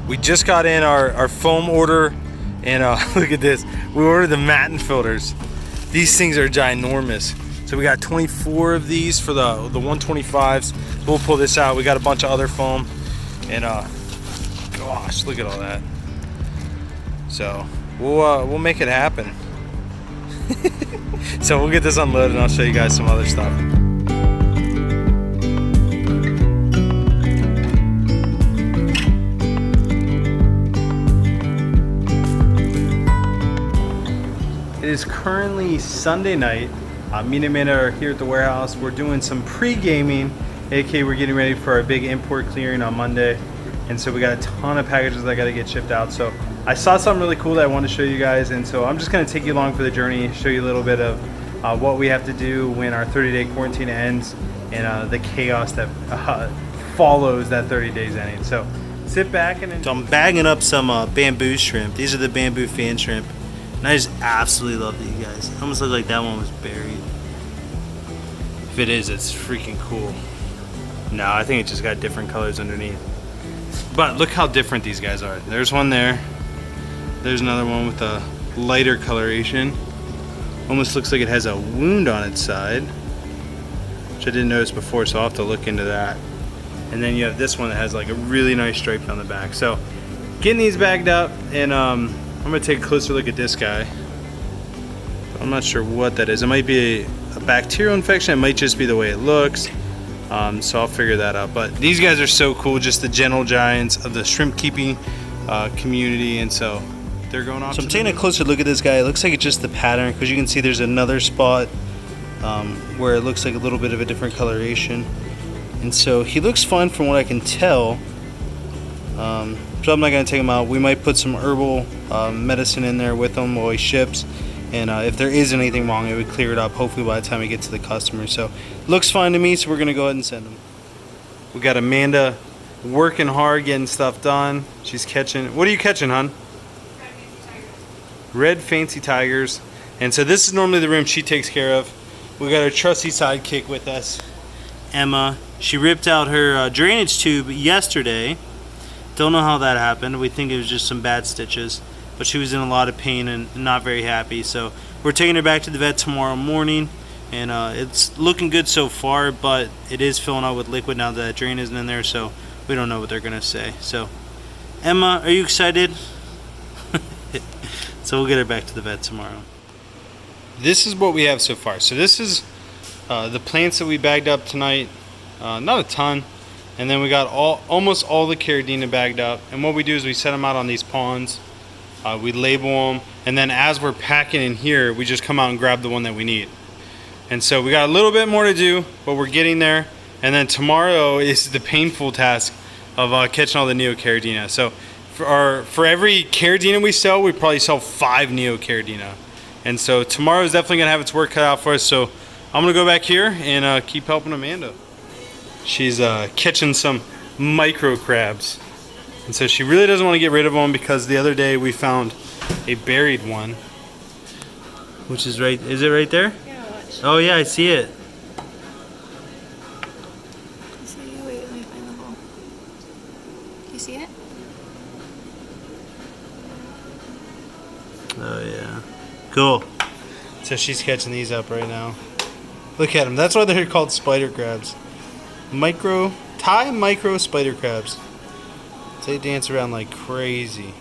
We just got in our foam order, and look at this. We ordered the matin filters. These things are ginormous. So we got 24 of these for the 125s. So we'll pull this out. We got a bunch of other foam, and gosh, look at all that. So we'll make it happen. So we'll get this unloaded and I'll show you guys some other stuff. It is currently Sunday night. Me and Amanda are here at the warehouse. We're doing some pre-gaming, aka we're getting ready for our big import clearing on Monday. And so we got a ton of packages that got to get shipped out. So I saw something really cool that I wanted to show you guys. And so I'm just going to take you along for the journey, show you a little bit of what we have to do when our 30-day quarantine ends, and the chaos that follows that 30 days ending. So sit back and enjoy. So I'm bagging up some bamboo shrimp. These are the bamboo fan shrimp. And I just absolutely love these guys. It almost looks like that one was buried. If it is, it's freaking cool. No, I think it just got different colors underneath. But look how different these guys are. There's one there. There's another one with a lighter coloration. Almost looks like it has a wound on its side, which I didn't notice before, so I'll have to look into that. And then you have this one that has like a really nice stripe down the back. So getting these bagged up, and I'm gonna take a closer look at this guy. I'm not sure what that is. It might be a bacterial infection. It might just be the way it looks. So I'll figure that out. But these guys are so cool, just the gentle giants of the shrimp keeping community, and so they're going off. So I'm taking a closer look at this guy. It looks like it's just the pattern, because you can see there's another spot where it looks like a little bit of a different coloration. And so he looks fine from what I can tell. So I'm not going to take him out. We might put some herbal medicine in there with him while he ships. And if there is anything wrong, it would clear it up, hopefully by the time we get to the customer. So looks fine to me, so we're going to go ahead and send him. We got Amanda working hard, getting stuff done. She's catching, what are you catching, hon? Red fancy tigers. And so this is normally the room she takes care of. We got our trusty sidekick with us, Emma. She ripped out her drainage tube yesterday. Don't know how that happened. We think it was just some bad stitches, but she was in a lot of pain and not very happy. So we're taking her back to the vet tomorrow morning, and it's looking good so far, but it is filling out with liquid now that drain isn't in there, so we don't know what they're gonna say. So Emma, are you excited? So we'll get her back to the vet tomorrow. This is what we have so far. So this is the plants that we bagged up tonight. Not a ton. And then we got almost all the Caridina bagged up. And what we do is we set them out on these ponds. We label them. And then as we're packing in here, we just come out and grab the one that we need. And so we got a little bit more to do, but we're getting there. And then tomorrow is the painful task of catching all the Neocaridina. So for every Caridina we sell, we probably sell 5 Neocaridina. And so tomorrow is definitely gonna have its work cut out for us. So I'm gonna go back here and keep helping Amanda. She's catching some micro crabs. And so she really doesn't want to get rid of them, because the other day we found a buried one. Which is right, is it right there? Yeah, watch. Oh yeah, I see it. Wait, let me find the hole. Do you see it? Oh yeah. Cool. So she's catching these up right now. Look at them. That's why they're called spider crabs. Thai micro spider crabs. They dance around like crazy.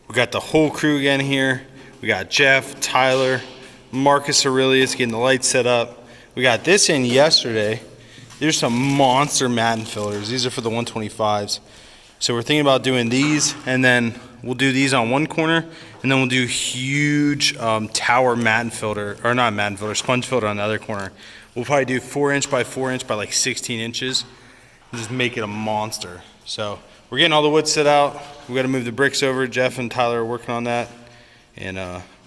We got the whole crew again here. We got Jeff, Tyler, Marcus Aurelius getting the lights set up. We got this in yesterday. There's some monster matin fillers. These are for the 125s. So we're thinking about doing these, and then we'll do these on one corner, and then we'll do huge tower matin filter, or not matin filter, sponge filter on the other corner. We'll probably do 4 inch by 4 inch by like 16 inches. And just make it a monster. So we're getting all the wood set out. We got to move the bricks over. Jeff and Tyler are working on that, and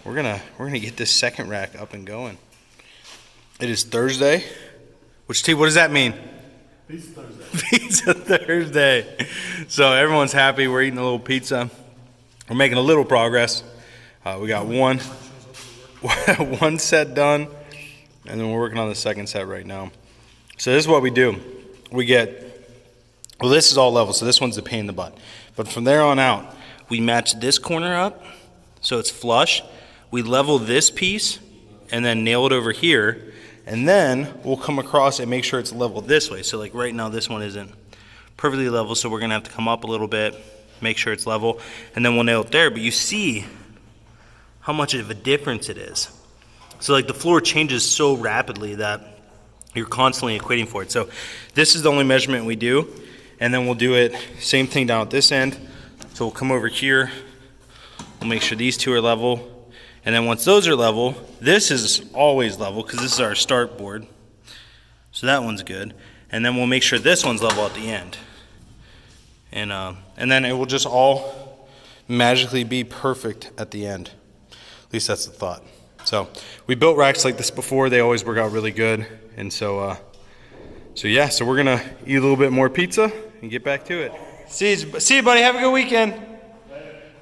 we're gonna get this second rack up and going. It is Thursday. What does that mean? Pizza Thursday. Pizza Thursday. So everyone's happy. We're eating a little pizza. We're making a little progress. We got one set done, and then we're working on the second set right now. So this is what we do. We get Well, this is all level, so this one's a pain in the butt. But from there on out, we match this corner up so it's flush. We level this piece and then nail it over here. And then we'll come across and make sure it's level this way. So like right now, this one isn't perfectly level, so we're gonna have to come up a little bit, make sure it's level, and then we'll nail it there. But you see how much of a difference it is. So like the floor changes so rapidly that you're constantly equating for it. So this is the only measurement we do. And then we'll do it, same thing down at this end. So we'll come over here, we'll make sure these two are level. And then once those are level, this is always level because this is our start board. So that one's good. And then we'll make sure this one's level at the end. And then it will just all magically be perfect at the end. At least that's the thought. So we built racks like this before. They always work out really good. And so yeah, so we're gonna eat a little bit more pizza and get back to it. See you, buddy. Have a good weekend. All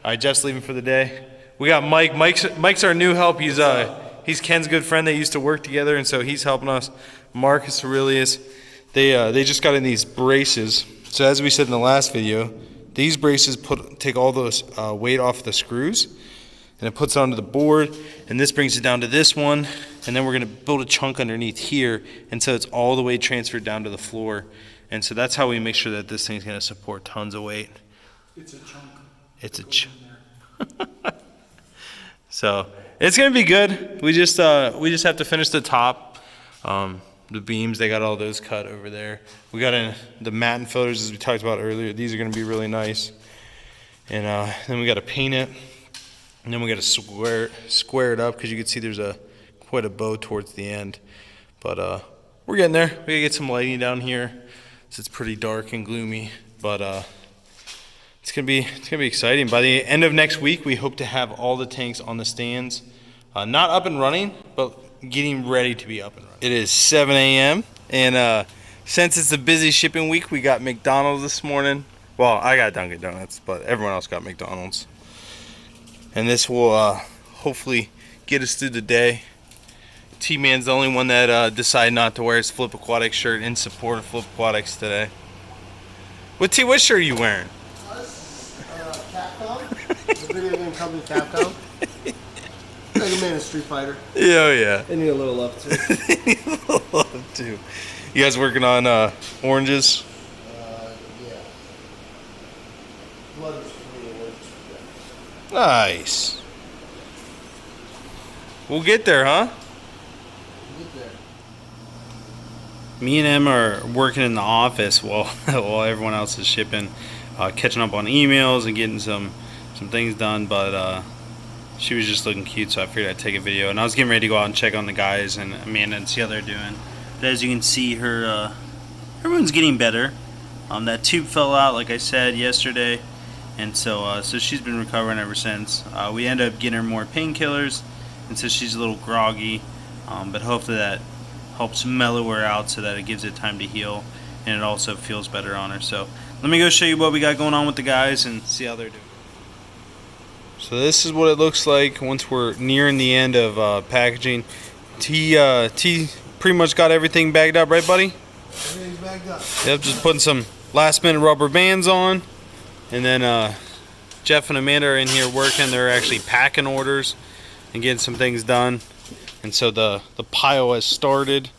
right, Jeff's leaving for the day. We got Mike. Mike's our new help. He's Ken's good friend. They used to work together, and so he's helping us. Marcus Aurelius. They just got in these braces. So as we said in the last video, these braces take all those weight off the screws, and it puts it onto the board, and this brings it down to this one, and then we're gonna build a chunk underneath here, and so it's all the way transferred down to the floor. And so that's how we make sure that this thing's gonna support tons of weight. It's a chunk. It's a chunk. So it's gonna be good. We just have to finish the top. The beams, they got all those cut over there. We got the matte and filters as we talked about earlier. These are gonna be really nice. And then we gotta paint it. And then we gotta square it up because you can see there's quite a bow towards the end. But we're getting there. We gotta get some lighting down here. So it's pretty dark and gloomy. But it's gonna be exciting. By the end of next week, we hope to have all the tanks on the stands, not up and running, but getting ready to be up and running. It is 7 a.m. and since it's a busy shipping week, we got McDonald's this morning. Well, I got Dunkin' Donuts, but everyone else got McDonald's. And this will hopefully get us through the day. T-Man's the only one that decided not to wear his Flip Aquatics shirt in support of Flip Aquatics today. What shirt are you wearing? Capcom. The video game company Capcom. Like a man in Street Fighter. Yeah, oh yeah. They need a little love too. They need a little love too. You guys working on oranges? Yeah. Blood is pretty orange. Nice. We'll get there, huh? Get there. Me and Em are working in the office while everyone else is shipping, catching up on emails and getting some things done. But she was just looking cute, so I figured I'd take a video. And I was getting ready to go out and check on the guys and Amanda and see how they're doing. But as you can see, everyone's getting better. That tube fell out, like I said yesterday, and so she's been recovering ever since. We ended up getting her more painkillers, and so she's a little groggy. But hopefully that helps mellow her out so that it gives it time to heal, and it also feels better on her. So let me go show you what we got going on with the guys and see how they're doing. So this is what it looks like once we're nearing the end of packaging. T pretty much got everything bagged up, right, buddy? Everything's bagged up. Yep, just putting some last minute rubber bands on, and then Jeff and Amanda are in here working. They're actually packing orders and getting some things done. And so the pile has started,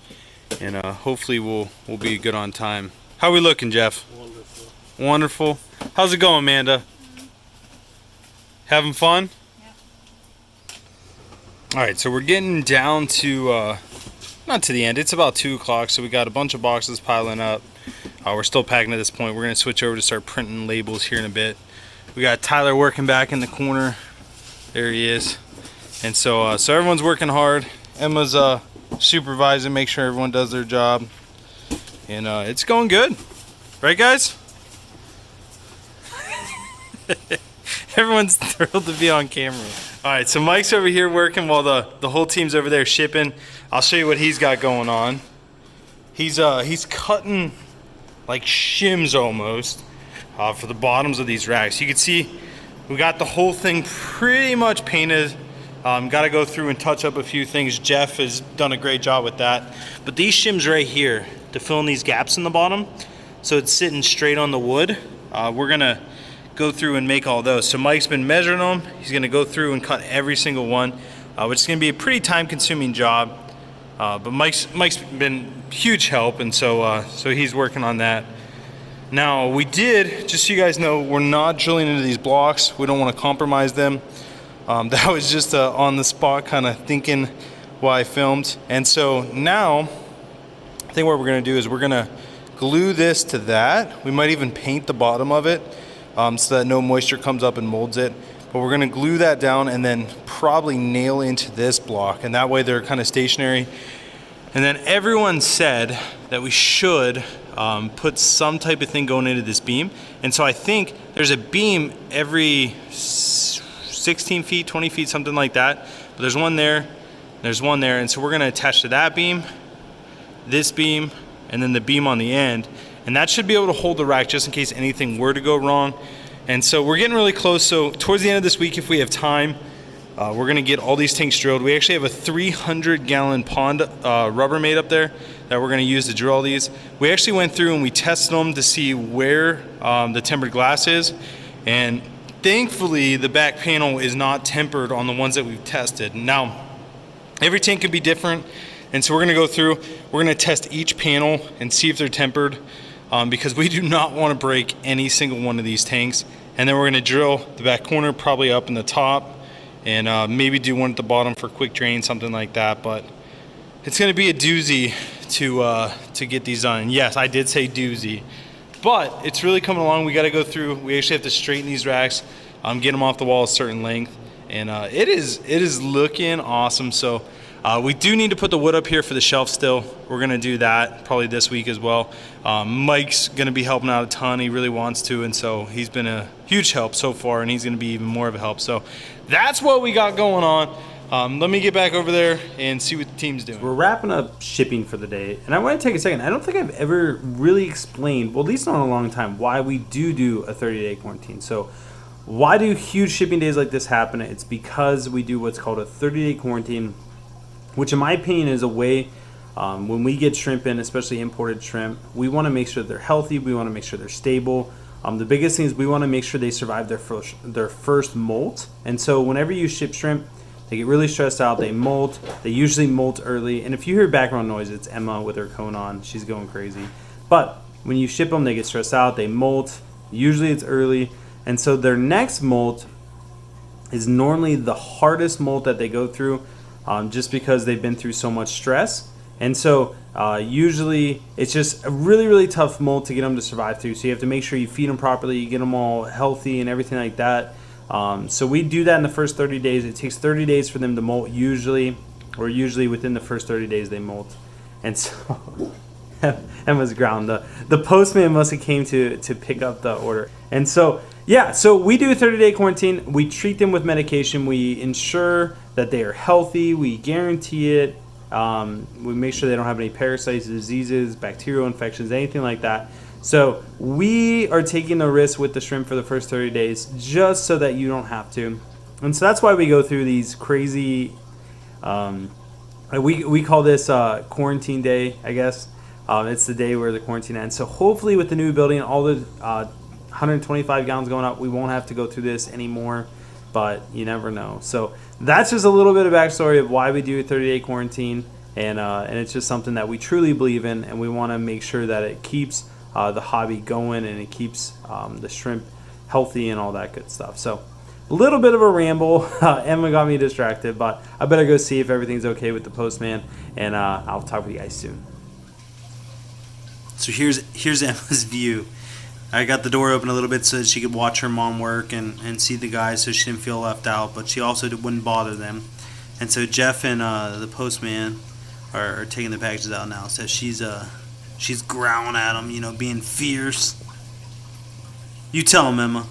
and hopefully we'll be good on time. How are we looking, Jeff? Wonderful. Wonderful. How's it going, Amanda? Having fun? Yeah. All right, so we're getting down to not to the end. It's about 2 o'clock, so we got a bunch of boxes piling up. We're still packing at this point. We're gonna switch over to start printing labels here in a bit. We got Tyler working back in the corner. There he is. And so everyone's working hard. Emma's supervising, make sure everyone does their job, and it's going good, right, guys? Everyone's thrilled to be on camera. All right, so Mike's over here working while the whole team's over there shipping. I'll show you what he's got going on. He's cutting like shims almost for the bottoms of these racks. You can see we got the whole thing pretty much painted. Got to go through and touch up a few things. Jeff has done a great job with that. But these shims right here to fill in these gaps in the bottom, so it's sitting straight on the wood. We're gonna go through and make all those. So Mike's been measuring them. He's gonna go through and cut every single one, which is gonna be a pretty time-consuming job. But Mike's been huge help, and so he's working on that. Now we did, just so you guys know, we're not drilling into these blocks. We don't want to compromise them. That was just on the spot kind of thinking while I filmed. And so now, I think what we're gonna do is we're gonna glue this to that. We might even paint the bottom of it so that no moisture comes up and molds it. But we're gonna glue that down and then probably nail into this block, and that way they're kind of stationary. And then everyone said that we should put some type of thing going into this beam. And so I think there's a beam every 16 feet, 20 feet, something like that. But there's one there, there's one there. And so we're gonna attach to that beam, this beam, and then the beam on the end. And that should be able to hold the rack just in case anything were to go wrong. And so we're getting really close. So towards the end of this week, if we have time, we're gonna get all these tanks drilled. We actually have a 300-gallon pond Rubbermaid up there that we're gonna use to drill these. We actually went through and we tested them to see where the tempered glass is. And thankfully, the back panel is not tempered on the ones that we've tested. Now, every tank could be different. And so we're gonna go through, we're gonna test each panel and see if they're tempered because we do not wanna break any single one of these tanks. And then we're gonna drill the back corner, probably up in the top, and maybe do one at the bottom for quick drain, something like that. But it's gonna be a doozy to get these done. Yes, I did say doozy, but it's really coming along. We gotta go through, we actually have to straighten these racks, get them off the wall a certain length, and it is looking awesome. So we do need to put the wood up here for the shelf still. We're gonna do that probably this week as well. Mike's gonna be helping out a ton. He really wants to, and so he's been a huge help so far, and he's gonna be even more of a help. So that's what we got going on. Let me get back over there and see what the team's doing. We're wrapping up shipping for the day, and I want to take a second. I don't think I've ever really explained, well, at least not in a long time, why we do a 30-day quarantine. So why do huge shipping days like this happen? It's because we do what's called a 30-day quarantine, which in my opinion is a way when we get shrimp in, especially imported shrimp, we want to make sure they're healthy. We want to make sure they're stable. The biggest thing is we want to make sure they survive their first molt. And so whenever you ship shrimp, they get really stressed out. They molt. They usually molt early. And if you hear background noise, it's Emma with her cone on. She's going crazy. But when you ship them, they get stressed out. They molt. Usually it's early. And so their next molt is normally the hardest molt that they go through. Just because they've been through so much stress. And so usually it's just a really, really tough molt to get them to survive through. So you have to make sure you feed them properly, you get them all healthy and everything like that. So we do that in the first 30 days. It takes 30 days for them to molt usually, or usually within the first 30 days they molt. And so Emma's ground. The postman must have came to pick up the order. And so, yeah, so we do a 30-day quarantine. We treat them with medication. We ensure that they are healthy. We guarantee it. We make sure they don't have any parasites, diseases, bacterial infections, anything like that. So we are taking the risk with the shrimp for the first 30 days just so that you don't have to. And so that's why we go through these crazy, we call this quarantine day, I guess. It's the day where the quarantine ends. So hopefully with the new building, all the 125 gallons going up, we won't have to go through this anymore, but you never know. So that's just a little bit of backstory of why we do a 30-day quarantine, and it's just something that we truly believe in, and we want to make sure that it keeps the hobby going and it keeps the shrimp healthy and all that good stuff. So a little bit of a ramble. Emma got me distracted, but I better go see if everything's okay with the postman, and I'll talk with you guys soon. So here's Emma's view. I got the door open a little bit so that she could watch her mom work and see the guys so she didn't feel left out, but she also wouldn't bother them. And so Jeff and the postman are taking the packages out now. So she's growling at them, you know, being fierce. You tell them, Emma.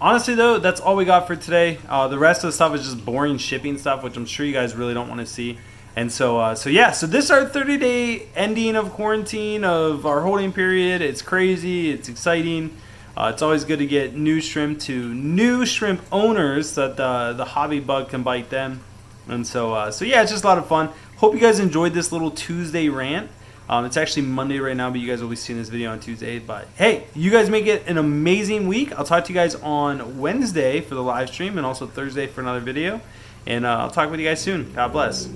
Honestly, though, that's all we got for today. The rest of the stuff is just boring shipping stuff, which I'm sure you guys really don't want to see. And so this is our 30-day ending of quarantine, of our holding period. It's crazy. It's exciting. It's always good to get new shrimp to new shrimp owners so that the hobby bug can bite them. And so yeah, it's just a lot of fun. Hope you guys enjoyed this little Tuesday rant. It's actually Monday right now, but you guys will be seeing this video on Tuesday. But hey, you guys make it an amazing week. I'll talk to you guys on Wednesday for the live stream and also Thursday for another video. And I'll talk with you guys soon. God bless.